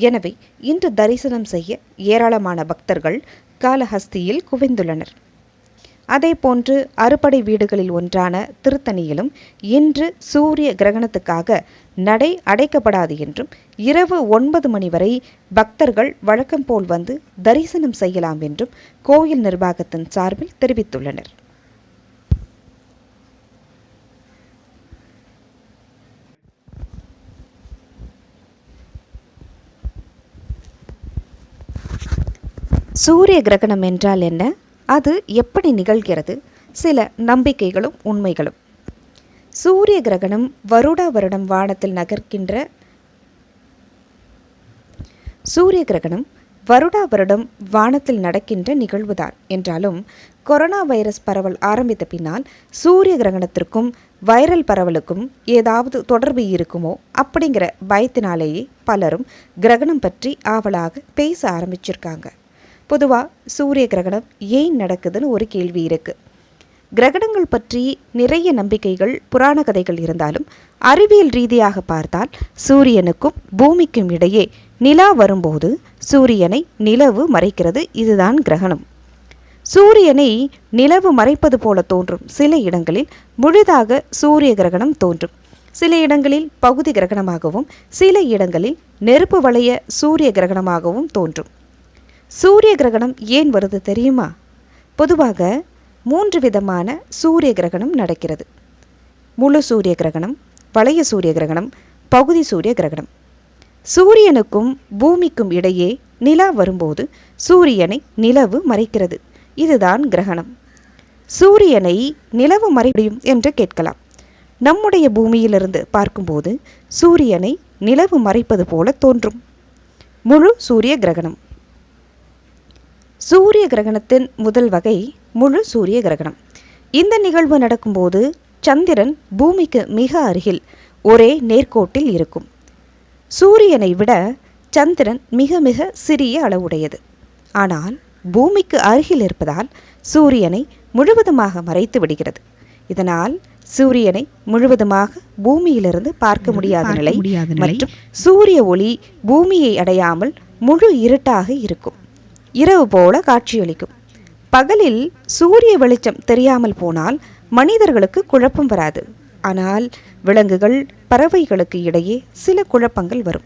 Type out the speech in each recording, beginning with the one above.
எனவே இன்று தரிசனம் செய்ய ஏராளமான பக்தர்கள் காளஹஸ்தியில் குவிந்துள்ளனர். அதேபோன்று அறுபடை வீடுகளில் ஒன்றான திருத்தணியிலும் இன்று சூரிய கிரகணத்துக்காக நடை அடைக்கப்படாது என்றும் இரவு 9 மணி வரை பக்தர்கள் வழக்கம் போல் வந்து தரிசனம் செய்யலாம் என்றும் கோயில் நிர்வாகத்தின் சார்பில் தெரிவித்துள்ளனர். சூரிய கிரகணம் என்றால் என்ன? அது எப்படி நிகழ்கிறது? சில நம்பிக்கைகளும் உண்மைகளும். சூரிய கிரகணம் வருடா வருடம் வானத்தில் நகர்கின்ற சூரிய கிரகணம் வருடா வருடம் வானத்தில் நடக்கின்ற நிகழ்வுதான் என்றாலும் கொரோனா வைரஸ் பரவல் ஆரம்பித்த பின்னால் சூரிய கிரகணத்திற்கும் வைரல் பரவலுக்கும் ஏதாவது தொடர்பு இருக்குமோ அப்படிங்கிற பயத்தினாலேயே பலரும் கிரகணம் பற்றி ஆவலாக பேச ஆரம்பிச்சிருக்காங்க. பொதுவாக சூரிய கிரகணம் ஏன் நடக்குதுன்னு ஒரு கேள்வி இருக்குது. கிரகணங்கள் பற்றி நிறைய நம்பிக்கைகள் புராண கதைகள் இருந்தாலும் அறிவியல் ரீதியாக பார்த்தால் சூரியனுக்கும் பூமிக்கும் இடையே நிலா வரும்போது சூரியனை நிலவு மறைக்கிறது. இதுதான் கிரகணம். சூரியனை நிலவு மறைப்பது போல தோன்றும் சில இடங்களில் முழுதாக சூரிய கிரகணம் தோன்றும். சில இடங்களில் பகுதி கிரகணமாகவும் சில இடங்களில் நெருப்பு வளைய சூரிய கிரகணமாகவும் தோன்றும். சூரிய கிரகணம் ஏன் வருது தெரியுமா? பொதுவாக 3 விதமான சூரிய கிரகணம் நடக்கிறது. முழு சூரிய கிரகணம், வளைய சூரிய கிரகணம், பகுதி சூரிய கிரகணம். சூரியனுக்கும் பூமிக்கும் இடையே நிலா வரும்போது சூரியனை நிலவு மறைக்கிறது. இதுதான் கிரகணம். சூரியனை நிலவு மறையும் என்று கேட்கலாம். நம்முடைய பூமியிலிருந்து பார்க்கும்போது சூரியனை நிலவு மறைப்பது போல தோன்றும். முழு சூரிய கிரகணம். சூரிய கிரகணத்தின் முதல் வகை முழு சூரிய கிரகணம். இந்த நிகழ்வு நடக்கும்போது சந்திரன் பூமிக்கு மிக அருகில் ஒரே நேர்கோட்டில் இருக்கும். சூரியனை விட சந்திரன் மிக மிக சிறிய அளவுடையது. ஆனால் பூமிக்கு அருகில் இருப்பதால் சூரியனை முழுவதுமாக மறைத்து விடுகிறது. இதனால் சூரியனை முழுவதுமாக பூமியிலிருந்து பார்க்க முடியாத நிலை மற்றும் சூரிய ஒளி பூமியை அடையாமல் முழு இருட்டாக இருக்கும். இரவு போல காட்சியளிக்கும். பகலில் சூரிய வெளிச்சம் தெரியாமல் போனால் மனிதர்களுக்கு குழப்பம் வராது. ஆனால் விலங்குகள், பறவைகளுக்கு இடையே சில குழப்பங்கள் வரும்.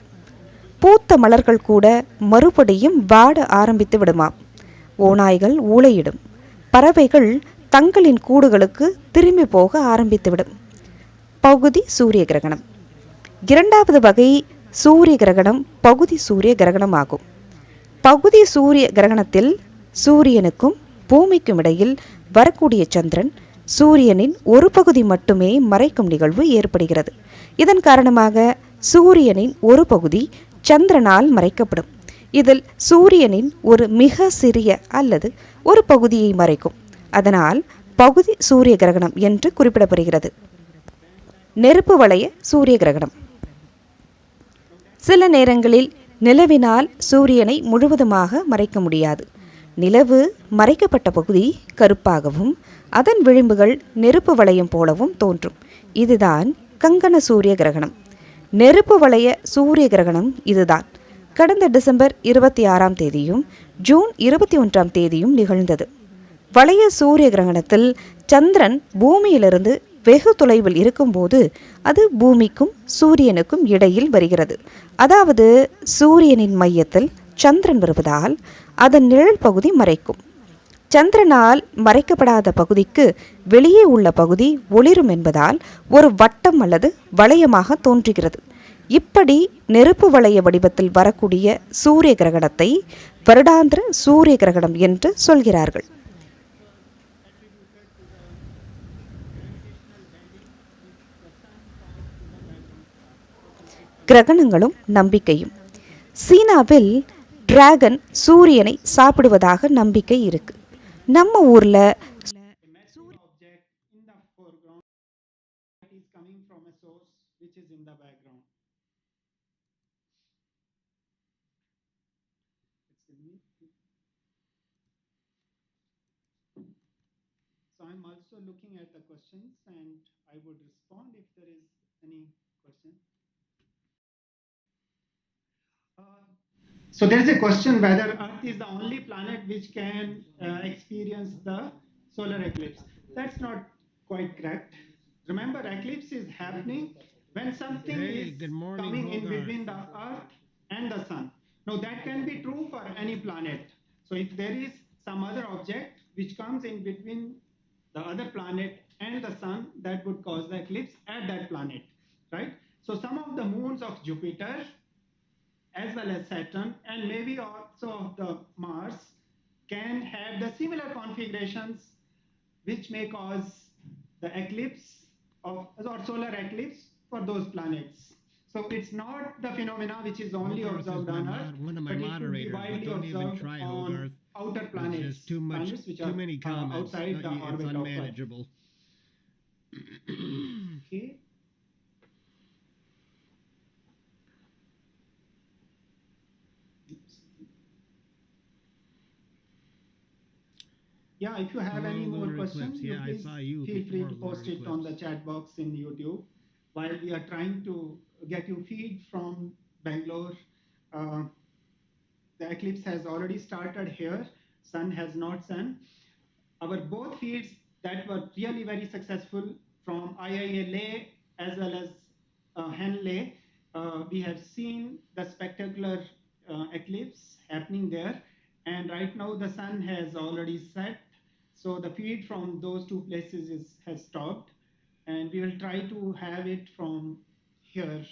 பூத்த மலர்கள் கூட மறுபடியும் வாட ஆரம்பித்து விடுமாம். ஓநாய்கள் ஊளையிடும். பறவைகள் தங்களின் கூடுகளுக்கு திரும்பி போக ஆரம்பித்துவிடும். பகுதி சூரிய கிரகணம். இரண்டாவது வகை சூரிய கிரகணம் பகுதி சூரிய கிரகணம் ஆகும். பகுதி சூரிய கிரகணத்தில் சூரியனுக்கும் பூமிக்கும் இடையில் வரக்கூடிய சந்திரன் சூரியனின் ஒரு பகுதி மட்டுமே மறைக்கும் நிகழ்வு ஏற்படுகிறது. இதன் காரணமாக சூரியனின் ஒரு பகுதி சந்திரனால் மறைக்கப்படும். இதில் சூரியனின் ஒரு மிக சிறிய அல்லது ஒரு பகுதியை மறைக்கும். அதனால் பகுதி சூரிய கிரகணம் என்று குறிப்பிடப்படுகிறது. நெருப்பு வளைய சூரிய கிரகணம். சில நேரங்களில் நிலவினால் சூரியனை முழுவதுமாக மறைக்க முடியாது. நிலவு மறைக்கப்பட்ட பகுதி கருப்பாகவும் அதன் விளிம்புகள் நெருப்பு வளையம் போலவும் தோன்றும். இதுதான் கங்கண சூரிய கிரகணம். நெருப்பு வளைய சூரிய கிரகணம் இதுதான் கடந்த டிசம்பர் 26ஆம் தேதியும் ஜூன் 21ஆம் தேதியும் நிகழ்ந்தது. வளைய சூரிய கிரகணத்தில் சந்திரன் பூமியிலிருந்து வெகு தொலைவில் இருக்கும்போது அது பூமிக்கும் சூரியனுக்கும் இடையில் வருகிறது. அதாவது சூரியனின் மையத்தில் சந்திரன் வருவதால் அதன் நிழல் பகுதி மறைக்கும். சந்திரனால் மறைக்கப்படாத பகுதிக்கு வெளியே உள்ள பகுதி ஒளிரும் என்பதால் ஒரு வட்டம் அல்லது வளையமாக தோன்றுகிறது. இப்படி நெருப்பு வளைய வடிவத்தில் வரக்கூடிய சூரிய கிரகணத்தை வருடாந்திர சூரிய கிரகணம் என்று சொல்கிறார்கள். கிரகணங்களும் நம்பிக்கையும். சீனாவில் டிராகன் சூரியனை சாப்பிடுவதாக நம்பிக்கை இருக்கு. நம்ம ஊர்ல So I'm also looking at the questions and I would respond if there is any question. So there is a question whether Earth is the only planet which can experience the solar eclipse. That's not quite correct. Remember, eclipse is happening when something Hey, is good morning, coming in Hogarth. between the Earth and the Sun. Now that can be true for any planet. So if there is some other object which comes in between the other planet and the Sun, that would cause the eclipse at that planet, right? So some of the moons of Jupiter as well as Saturn and maybe also the Mars can have the similar configurations which may cause the eclipse of or solar eclipse for those planets. So it's not the phenomena which is only Hogarth is observed on Earth, one of my but it could be moderators, but widely don't even observed try, on Hogarth. outer There's planets, just too which too are many comments. outside the It's orbit of Earth. unmanageable. Okay. Yeah, if you have any Hello, more lunar questions, eclipse. Yeah, I please saw you feel free before to post lunar it on the eclipse. chat box in YouTube. While we are trying to get you feed from Bangalore, uh, the eclipse has already started here. Sun has not sun. Our both feeds that were really very successful from IIA Leh as well as Henley, we have seen the spectacular eclipse happening there. And right now the sun has already set. So the feed from those two places has stopped. And we will try to have it from here,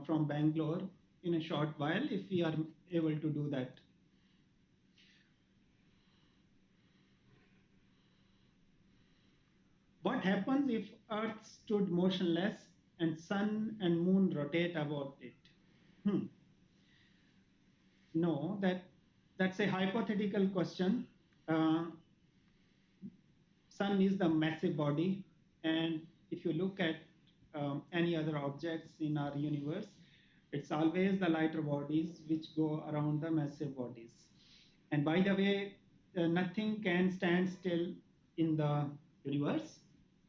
from Bangalore in a short while if we are able to do that. What happens if Earth stood motionless and Sun and Moon rotate about it? No, that's a hypothetical question. Uh, Sun is the massive body, and if you look at any other objects in our universe, it's always the lighter bodies which go around the massive bodies. And by the way, nothing can stand still in the universe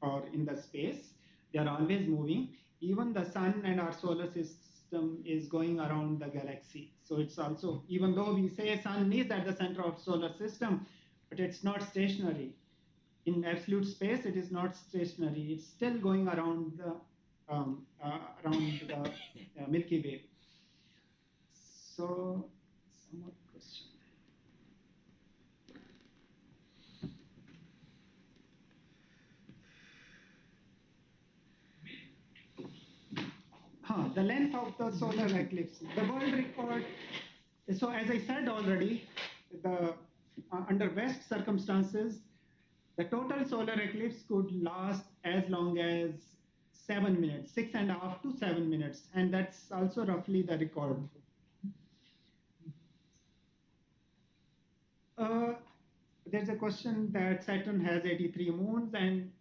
or in the space. They are always moving. Even the sun and our solar system is going around the galaxy. So it's also, even though we say sun is at the center of solar system, but it's not stationary. In absolute space, it is not stationary. It's still going around the Milky Way. So, some more question. The length of the solar eclipse. The world record. So as I said already, the under West circumstances, the total solar eclipse could last as long as 7 minutes, 6.5 to 7 minutes, and that's also roughly the record. Uh, there's a question that Saturn has 83 moons and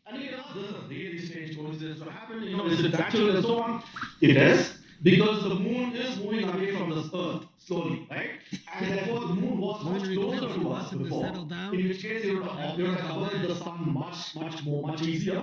And you know, this is a really strange coincidence to happen. You know, is it natural and so on? It is, because the moon is moving away from the Earth slowly, right? And therefore, the moon was much closer to us before. In which case, you would have covered the sun much easier.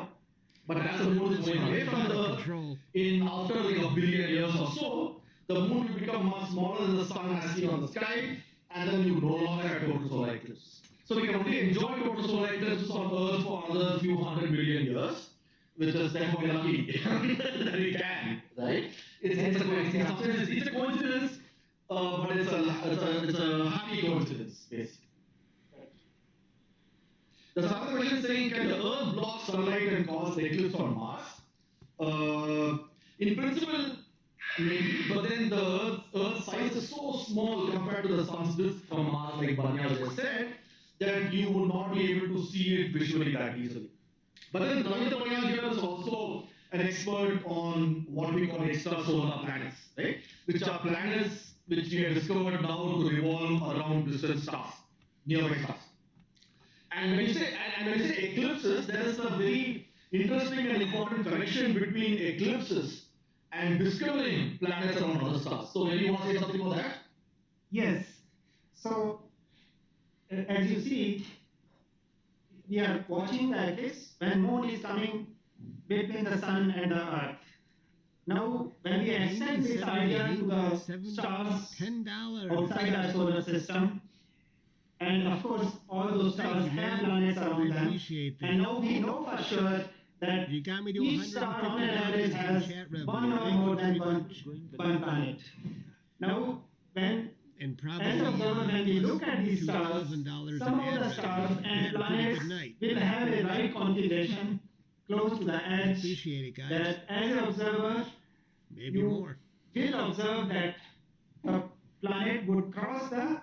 But as the moon is moving away from the Earth, in after like a billion years or so, the moon will become much smaller than the sun as seen on the sky, and then you no longer have total solar eclipse. So we can only enjoy total solar eclipses on Earth for another few hundred million years, which is therefore we're lucky that we can, right? It's a coincidence. It's a coincidence, but it's a happy coincidence, basically. There's another question saying, can the Earth block sunlight and cause the eclipse on Mars? In principle, maybe, but then the Earth's size is so small compared to the sun's disk from Mars, like Banya just said, that you would not be able to see it visually that easily. But then Ramita Banya here is also an expert on what we call extrasolar planets, right? Which are planets which we have discovered now to revolve around distant stars, nearby stars. And when you say eclipses, there is a very interesting and important connection between eclipses and discovering planets around other stars. So maybe you want to say something about that? Yes. So, as you see, we are watching the eclipse when moon is coming between the sun and the earth. Now, when we extend this idea to the stars outside our solar system, and of course, all those stars have planets around them. And now we know for sure that each star on an average has one or more than one planet. Now, as observer, when we look at these stars, some of the stars and planets will have a right configuration close to the edge that as an observer, you will observe that a planet would cross the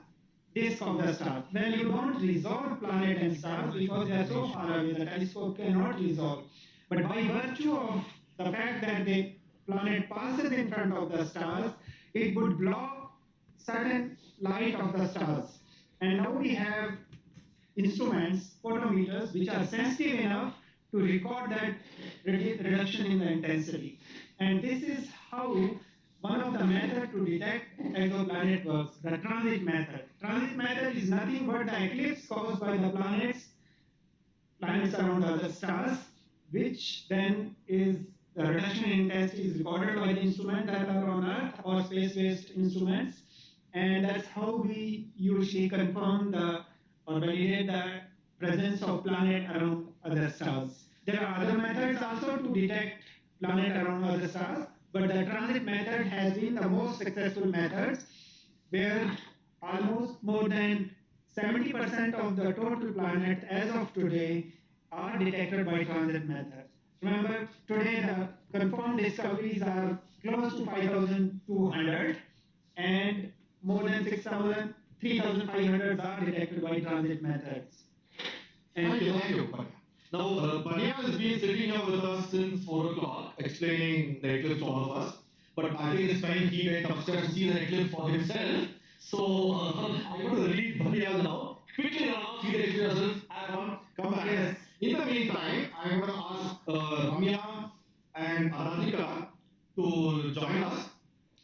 disk of the star. Well, you don't resolve planet and stars because they are so far away, the telescope cannot resolve. But by virtue of the fact that the planet passes in front of the stars, it would block certain light of the stars. And now we have instruments, photometers, which are sensitive enough to record that reduction in the intensity. And this is how one of the methods to detect exoplanet works, the transit method. Transit method is nothing but the eclipse caused by the planets around other stars, which then is the reduction in intensity is recorded by the instrument that are on Earth or space-based instruments, and that's how we usually confirm or validate the presence of planet around other stars. There are other methods also to detect planet around other stars, but the transit method has been the most successful method, where almost more than 70% of the total planets as of today are detected by transit method. Remember, today the confirmed discoveries are close to 5,200, and more than 6,000, 3,500 are detected by transit methods. Thank you. Now, Banya has been sitting here with us since 4 o'clock, explaining the eclipse to all of us. But I think it's time he went upstairs to see the eclipse for himself. So I'm going to leave Banya now. Quickly around, see the eclipse yourself, have fun, come back. Yes. In the meantime, I'm going to ask Ramya and Aratika to join us.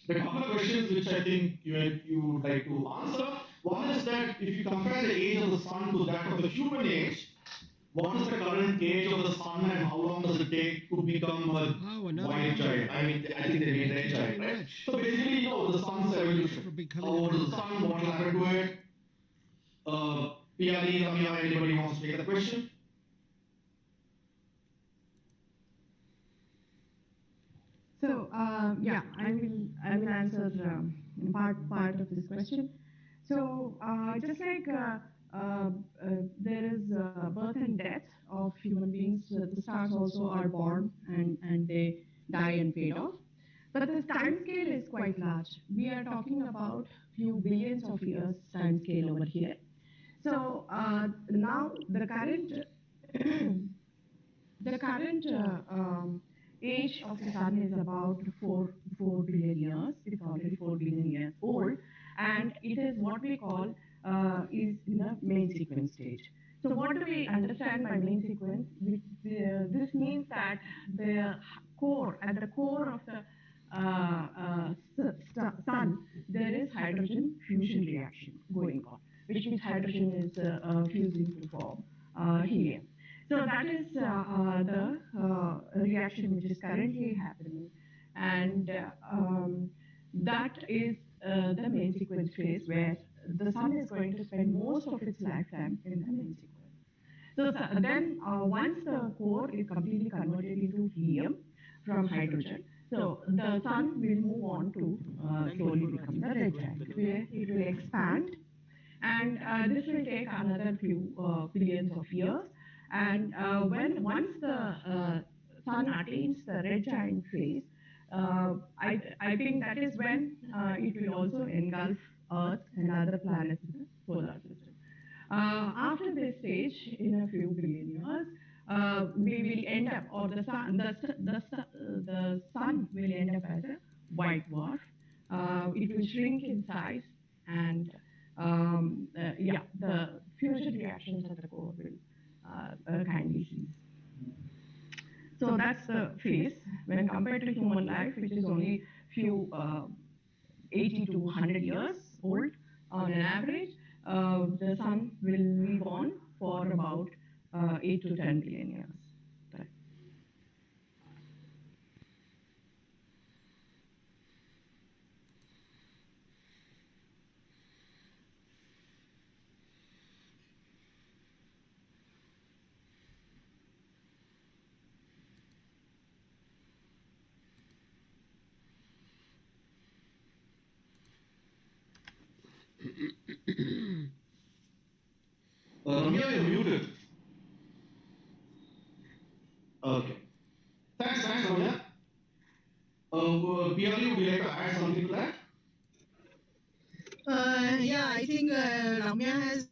The couple of questions which I think you would like to answer. One is that if you compare the age of the sun to that of the human age, what is the current age of the sun and how long does it take to become a white giant? I mean, I think they mean red giant, right? So basically, the sun's evolution. How old is the sun? What will happen to it? PRE, Ramya, anybody wants to take the question? So yeah, I will answer part of this question. So just like there is birth and death of human beings, the stars also are born and they die and fade off. But the time scale is quite large. We are talking about few billions of years time scale over here. So now the current age of the sun is about 4 billion years. It's already 4 billion years old, and it is what we call is in the main sequence stage. So what do we understand by main sequence? This means that the core, at the core of the sun, there is hydrogen fusion reaction going on, which means hydrogen is fusing to form helium. So that is the reaction which is currently happening, and that is the main sequence phase where the sun is going to spend most of its lifetime in the main sequence. So then once the core is completely converted into helium from hydrogen, so the sun will move on to slowly become the red giant, where it will expand, and this will take another few billions of years. And once the sun attains the red giant phase, I think that is when it will also engulf Earth and other planets in the solar system. After this stage, in a few billion years, we will end up, or the sun will end up as a white dwarf. It will shrink in size, and the fusion reactions at the core will kindly cease. So that's the phase. When compared to human life, which is only few 80 to 100 years old on an average, the sun will live on for about 8 to 10 billion years. Right. Ramya, you're muted. Okay. Thanks, Ramya. PRU, would you like to add something to that? Yeah, I think Ramya has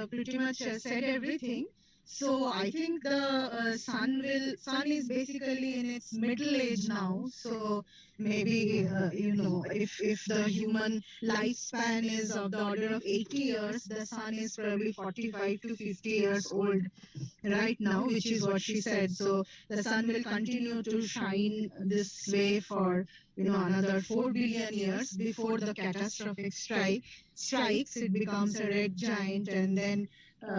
pretty much said everything. So I think the sun is basically in its middle age now. So maybe if the human lifespan is of the order of 80 years, the sun is probably 45 to 50 years old right now, which is what she said. So the sun will continue to shine this way for another 4 billion years before the catastrophic strikes. It becomes a red giant, and then the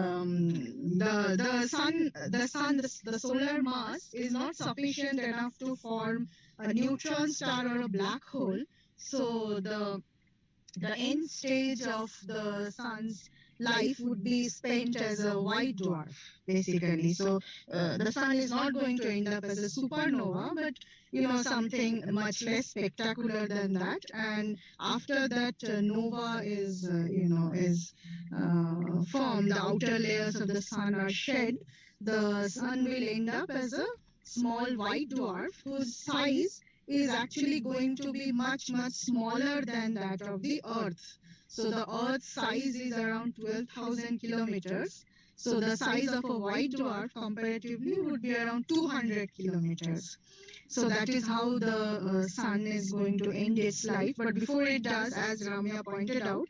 solar mass is not sufficient enough to form a neutron star or a black hole. So the end stage of the sun's life would be spent as a white dwarf, basically. So the sun is not going to end up as a supernova, but something much less spectacular than that. And after that nova is formed, the outer layers of the sun are shed, the sun will end up as a small white dwarf whose size is actually going to be much, much smaller than that of the Earth. So the Earth's size is around 12,000 kilometers. So the size of a white dwarf comparatively would be around 200 kilometers. So that is how the sun is going to end its life. But before it does, as Ramya pointed out,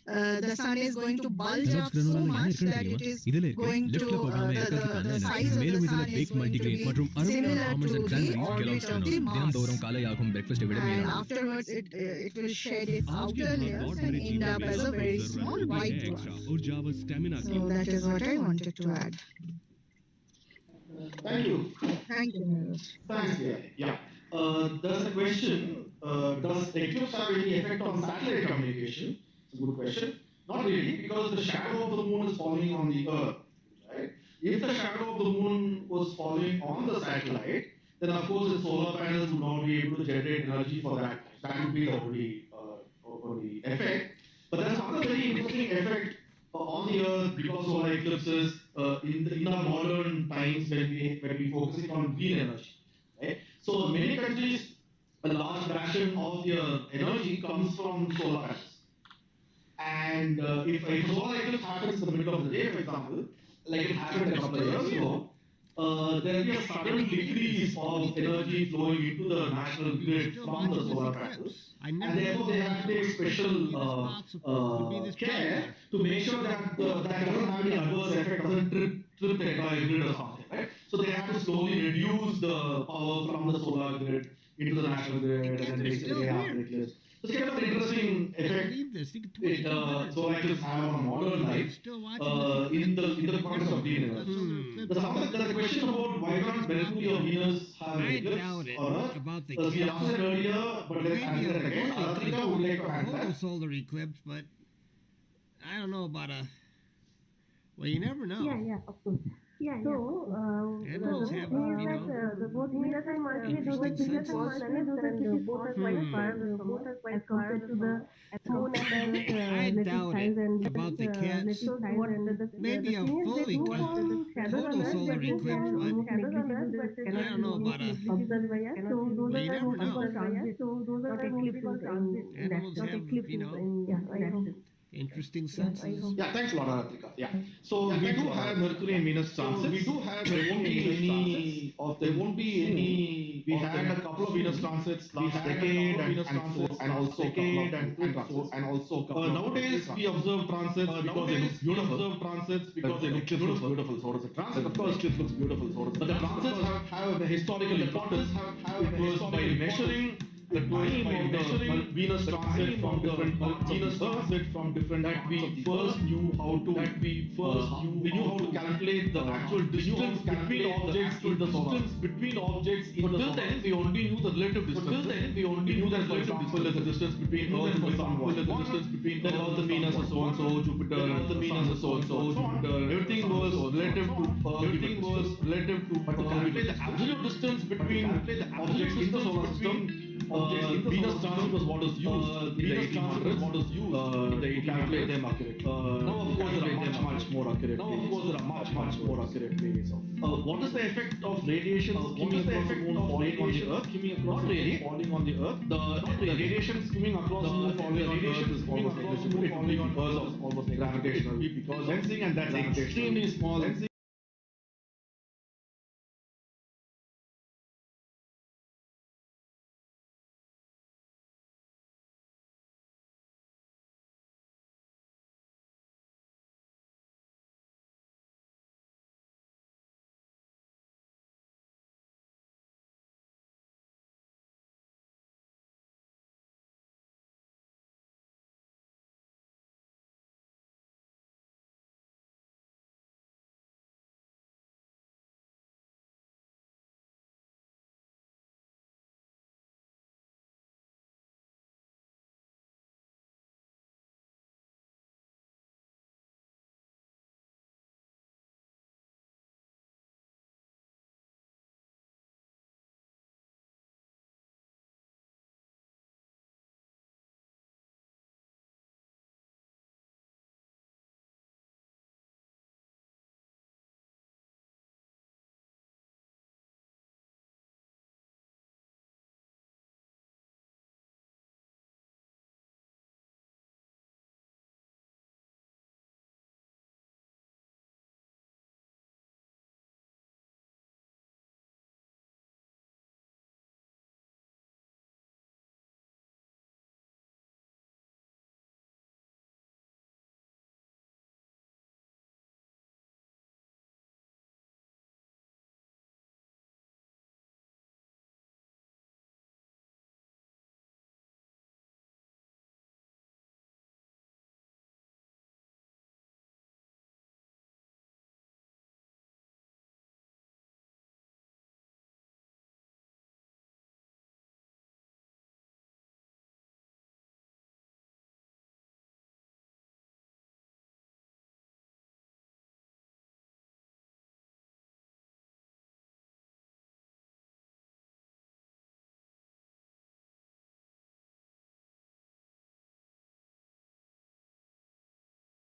the sun is going to bulge up so much that it is going to the size of the sun is going to be similar to the orbit of the Mars. And afterwards it will shed its outer layers and end up as a very small white dwarf. So that is what I wanted to add. Thank you. Thank you, Niraj. Thanks, yeah. There's a question, does eclipse have any effect on satellite communication? It's a good question. Not really, because the shadow of the moon is falling on the Earth, right? If the shadow of the moon was falling on the satellite, then of course the solar panels would not be able to generate energy for that. That would be the only effect. But there's another very interesting effect on the Earth because of solar eclipses in our modern times when we focusing on green energy, right? So many countries, a large fraction of their energy comes from solar panels. And if a solar eclipse happens in the middle of the day, for example, like it happened a couple of years ago, there will be a sudden decrease of energy flowing into the national grid from the solar panels. And therefore, they have to take special care to make sure that that doesn't have any adverse effect, doesn't trip the entire grid or something, right? So they have to slowly reduce the power from the solar grid into the national grid and then basically have the eclipse. It's kind of an interesting effect solar eclipse have on modern life in the context of green energy. There's a question about why can't Mercury or Venus have an eclipse on Earth? We answered earlier, but let's answer it again. Atrika would like to answer. Solar eclipse, but I don't know about a. Well, you never know. Yeah, of course. So, Animals have, the both Venus and Mercury, Venus and Mercury, and both are quite far, both are quite far to the moon and I doubt it about the cats. Maybe a fully total solar eclipse, but I don't know about a. Well, you never know. Animals have, interesting senses. Yeah, thanks a lot, Atrika. Yeah. So we do have Mercury and Venus transits. We do have. There won't be any of. There won't be any. We had a couple of Venus transits last decade and also decade and also. Nowadays we observe transits because they look beautiful. Observe transits because they look beautiful. So does a transit. Of course, it looks beautiful. So does. But the transits have a historical importance. Because by measuring the time of the Venus transit from different that we first knew how to we knew how to calculate the actual distance between objects in the solar system. Until then we only knew the relative distance. For example, there's a distance between Earth and the Sun. There's a distance between the Earth and Venus and so and so, Jupiter and the Venus and so and so, Jupiter. Everything was relative to but to calculate the absolute distance between objects in the solar system. Venus transit was what was used in the 1800s to calculate them accurately. Now, of course, there are much more accurate ways of. What is the effect of radiation skimming across the moon falling on the Earth? Not really falling on the Earth. The radiation skimming across the moon falling on the Earth is almost negligible because of almost gravitational lensing, and that's extremely small.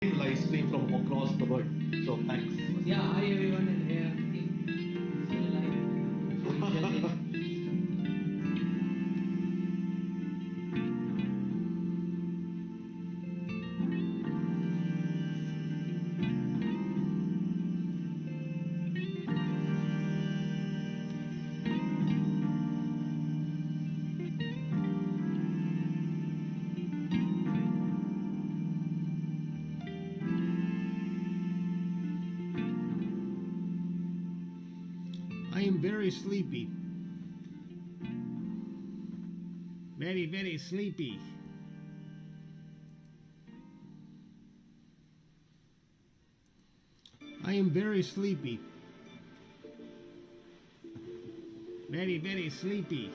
Live stream from across the world. So thanks. Yeah, hi everyone, and here still alive. very sleepy. Very, very sleepy. I am very sleepy. Very, very sleepy.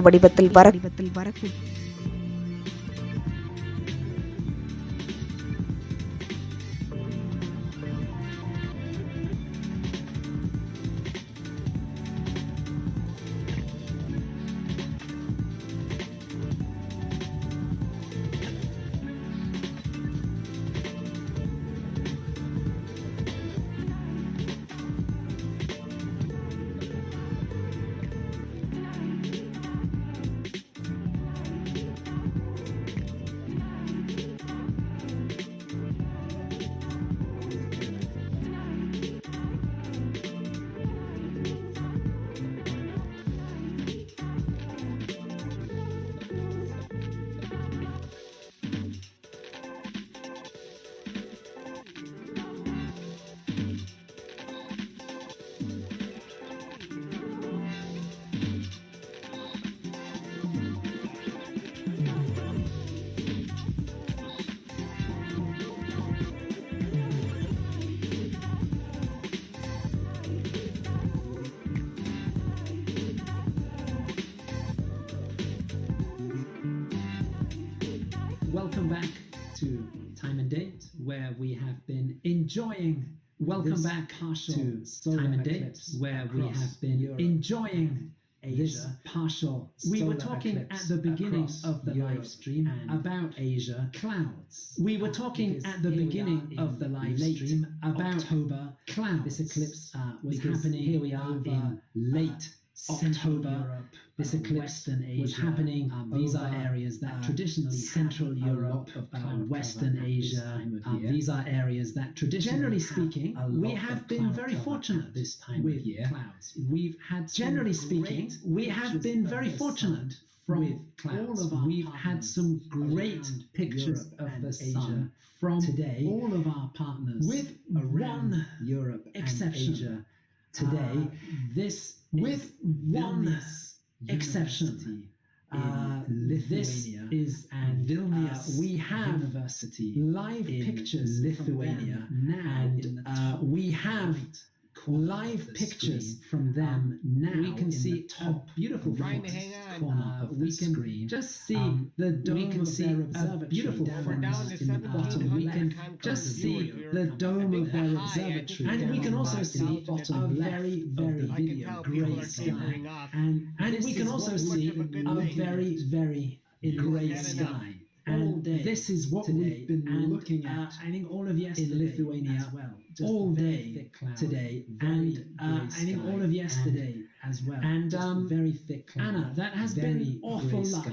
வடிவத்தில் வரக்கூடும். Welcome back to Time and Date, where we have been enjoying. Welcome back to Time and Date, where we have been enjoying this partial. We were talking at the beginning of the live stream about Asia clouds. We were talking at the beginning of the live stream about October clouds. This eclipse was happening. Here we are in late October. This eclipse was happening. These are areas that traditionally Central Europe, Western Asia. These are areas that traditionally, generally speaking, we have been very fortunate this time with of year. Clouds. We've had, generally speaking, we have been very fortunate with clouds. We've had some great pictures of the sun from today. All of our partners, with one Europe exception. Asia today, this with one exception. Lithuania is and Vilnius we have University live pictures Lithuania now, and we have live pictures from them now. We can see a beautiful corner of the screen. Just see the dome of their observatory. Beautiful photos in the bottom. We can just see the dome of their observatory, and we can also see a very, very grey sky, and we can also see a very, very grey sky. And this is what we've been looking at. I think all of yesterday in Lithuania as well. All day today, and I think all of yesterday as well. And very thick cloud. Anna, that has been awful luck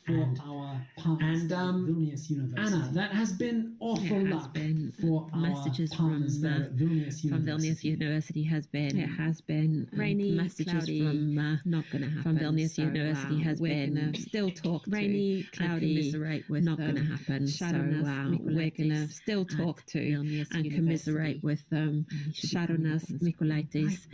for our partners. And Vilnius University. Anna, that has been awful luck for messages our partners from there at Vilnius University. From Vilnius University has been rainy, messages cloudy, from not going to happen. From Vilnius University has been still talk rainy, cloudy, commiserate with not going to happen. So we're going to still talk to and commiserate with Sharonas Mikulaitis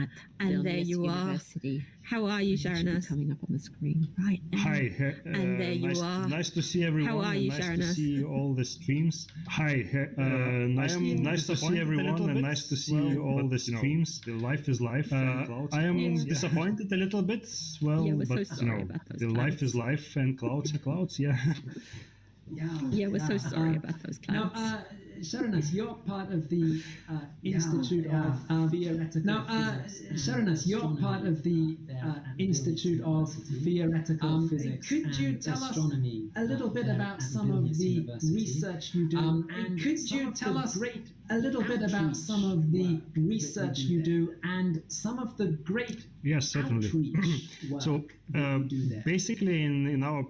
at and there Vilnius you University. are. How are you, Sharonas? Coming up on the screen right now. Hi, and there you are. Nice to see everyone. How are you, nice Sharonas? to see all the streams. Hi, nice to see everyone, and nice to see all the streams. The life is life. I am disappointed a little bit. Well, Yeah, we're so but sorry about those the life clouds. is life, and clouds are clouds. Yeah. Yeah, we're so sorry about those clouds. Now, Sharonas, you're part of the Institute of Theoretical Physics. Sharonas, you're part of the Institute of Theoretical Physics. Could you tell us a little bit about some of the research you do? And could you tell us a little bit about some of the research you do and some of the great Yes, certainly. outreach work So that you do there? basically, in our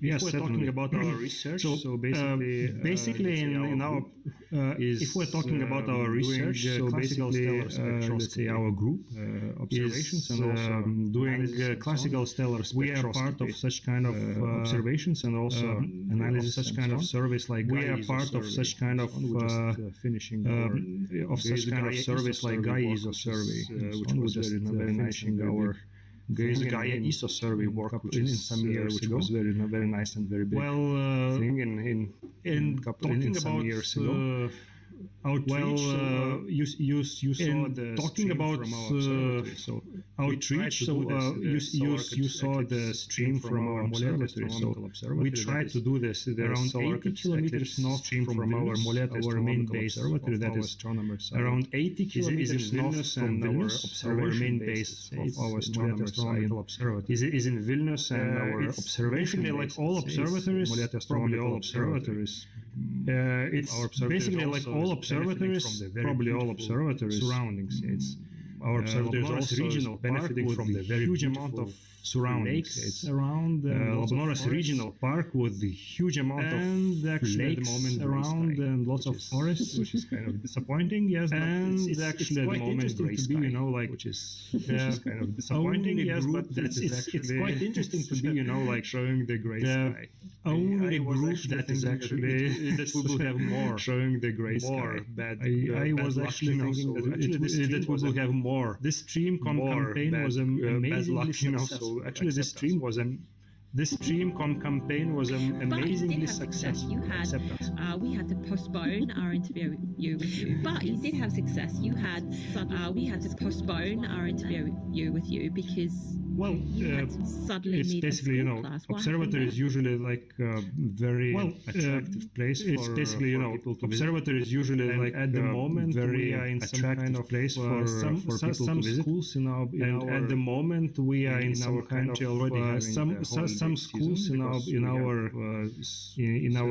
yes, we're talking about our research. So basically, in our if we're talking about our research, so basically, let's say our group observations and also doing classical stellar spectroscopy. We are part of such kind of observations and also analysis, such kind of surveys like we are part of such kind of finishing of such kind of surveys like Gaia ISO survey, which was just very finishing our Gaia ISO survey work in some years ago, which was very nice and very big thing in talking about years ago. Outreach. You saw the talking about so outreach. So you saw the stream from our observatory. So we tried to do this around 80 kilometers north from our Molėtų, our main base observatory. That is around 80 kilometers north from our main base of our astronomical observatory. Is in Vilnius, and our observation, like all observatories, probably all observatories. It's basically like all observatories, probably all observatories surroundings. It's our observatory is also regional, benefiting from the very huge amount of surroundings. It's around Labnoras Regional Park with the huge amount of lakes around and lots of forests, which is kind of disappointing. Yes, and it's actually at the moment gray sky, which is kind of disappointing. Yes, but it's quite interesting to be, like showing the gray sky. Only group that is actually that we will have more showing the gray sky. I was actually thinking that we will have more. This stream campaign was amazingly successful. So actually, this stream campaign was amazingly successful. You had we had to postpone our interview with you, but you did have success. You had we had to postpone our interview with you because you had to suddenly it's meet basically a school class. Observatory is usually like a very attractive place. It's basically people to observatory is usually like at the moment very attractive place for people to visit. Schools and at the moment we are in some country already some schools in our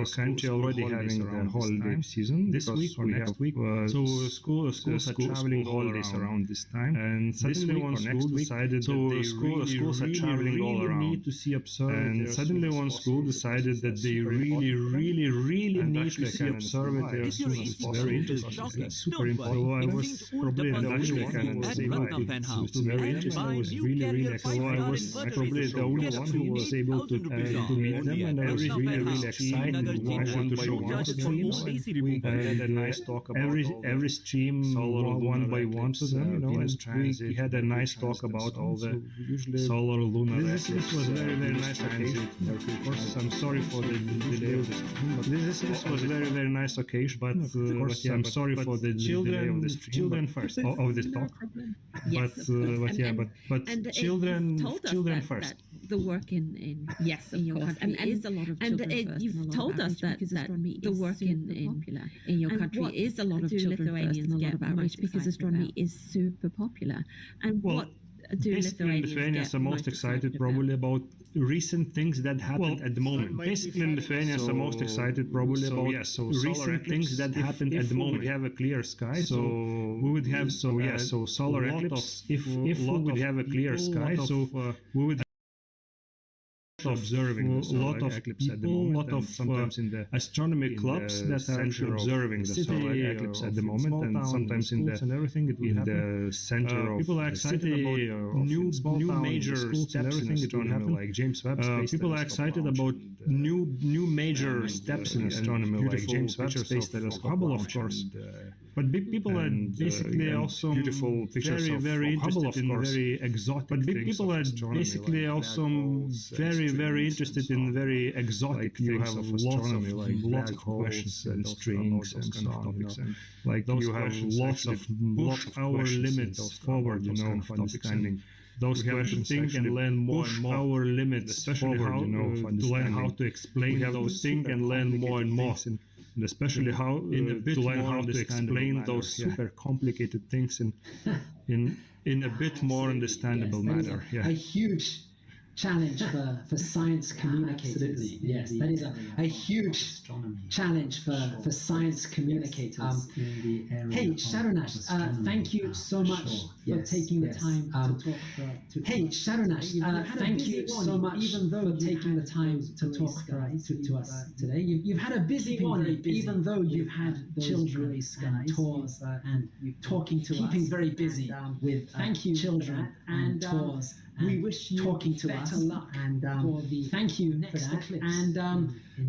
country already having the holiday season. This week or next week, so schools are traveling holidays around this time, and suddenly one school decided that schools are traveling all around. Need to see observatory, and suddenly one school decided that they really need to see observatory as soon as possible. Very interesting. It's super important. So I was probably the only one who was able to. It's very interesting. I was really excited. I was probably the only one who was able to meet them, and I was really excited to show our streams. We had a nice talk about every stream one by one to them, and we had a nice talk about all the usually solar lunar eclipse. This was very nice occasion. Of course, I'm sorry for the delay of this, but this was very nice occasion. But of course, I'm sorry for the delay of the stream. Children first of this talk. Yes, but children first. The work in yes, of your country is a lot of children first. You've told us that the work in your country is a lot of children first and a lot of outreach because astronomy is super popular. And what do Lithuanians are most excited probably about recent things that happened at the moment. Basically, Lithuanians are most excited probably about recent things that happened at the moment. We have a clear sky, so we would have solar eclipse. If we would have a clear sky, so we would observing a lot of eclipse at the moment, a lot of sometimes in the astronomy clubs that are actually observing the solar eclipse at the moment, and sometimes in the center of people are excited about new major steps in astronomy, like James Webb Space. People are excited about new major steps in astronomy, like James Webb Space Telescope, Hubble, of course. But people are basically also beautiful pictures very interested in very exotic. But people are basically also very interested in very exotic things of astronomy, like lots of questions and strings and kind of topics, and like you have lots of our limits forward, of understanding those questions. Think and learn more and more our limits, especially how to learn how to explain those things and learn more and more. And especially how to learn how to explain those super complicated things in a bit more understandable manner. A huge challenge for science communicators. Absolutely. Yes, that is a huge challenge for science communicators. Hey, Sharonash, thank you so much for taking the time to talk. Hey, Sharonash, thank you so much for taking the time to talk to us today. You've had a busy one, even though you've had children and tours and talking to us, keeping very busy with children and tours. We wish you talking to better luck and thank you next eclipse. And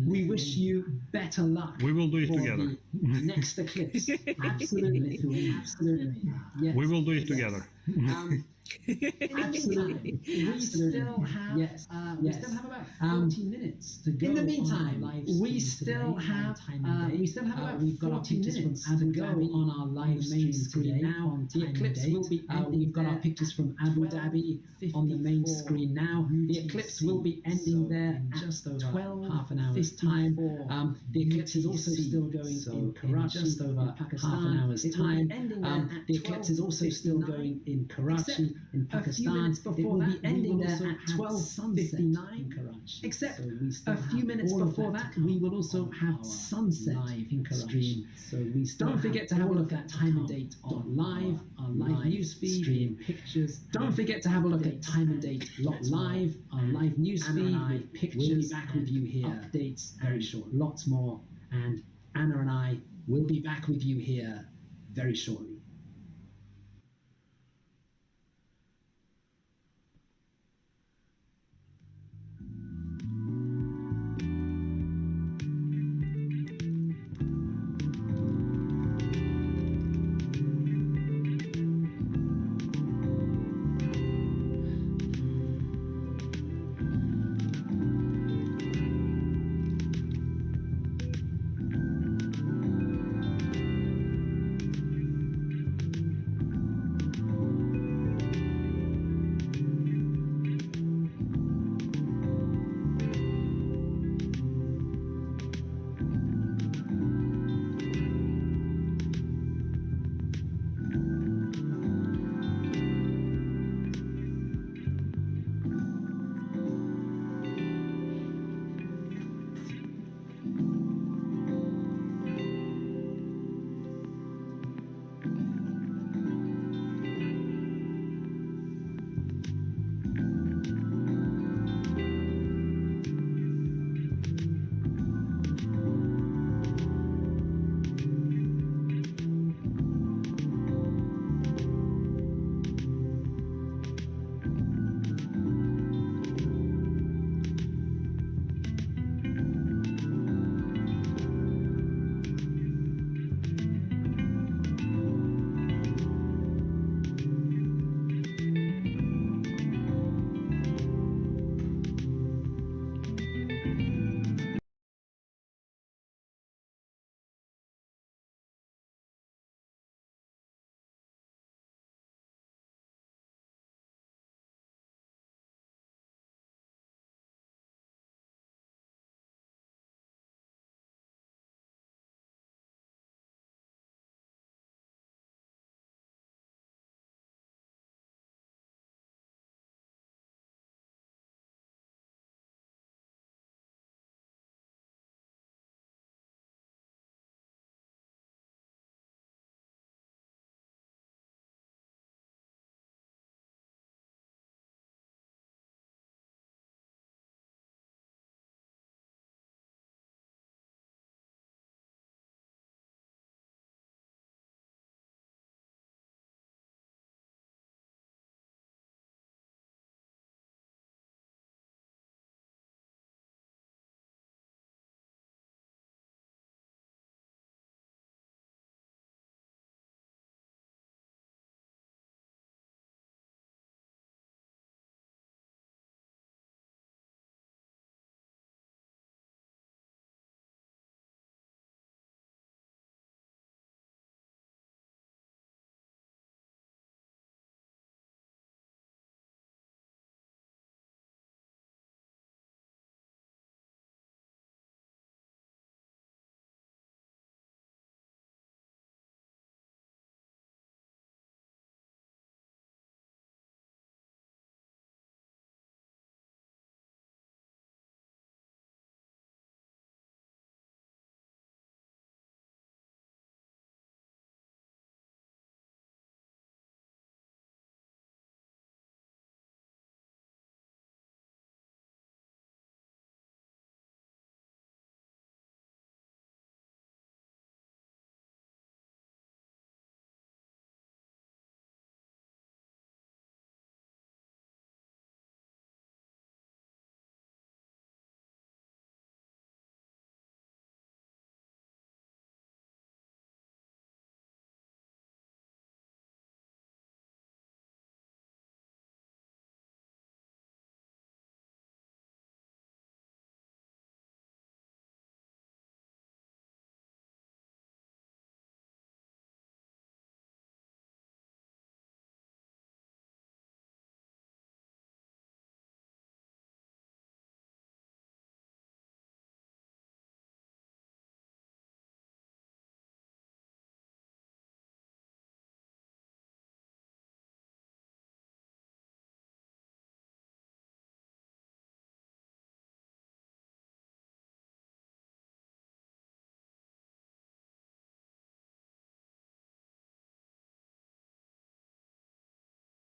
we wish you better luck. We will do it together. Next eclipse. Absolutely. Yes. We will do it together. Absolutely. We still have about 40 minutes to go. In the meantime, we still have about we've got our pictures from Abu Dhabi on our live main screen now. The eclipse will be we've got our pictures from Abu Dhabi on the main screen now. The eclipse will be ending there just over half an hour's time. The eclipse is also still going in Karachi just over half an hour's time. The eclipse is also still going in Karachi in Pakistan. It will be ending there at 12:59 in Karachi. Except a few minutes before that, we will also have sunset in Karachi. So don't forget to have a look at timeanddate.live, our live newsfeed, stream pictures. Don't forget to have a look at timeanddate.live, our live newsfeed with pictures. We'll be back with you here. Updates very short, lots more. And Anna and I will be back with you here very shortly.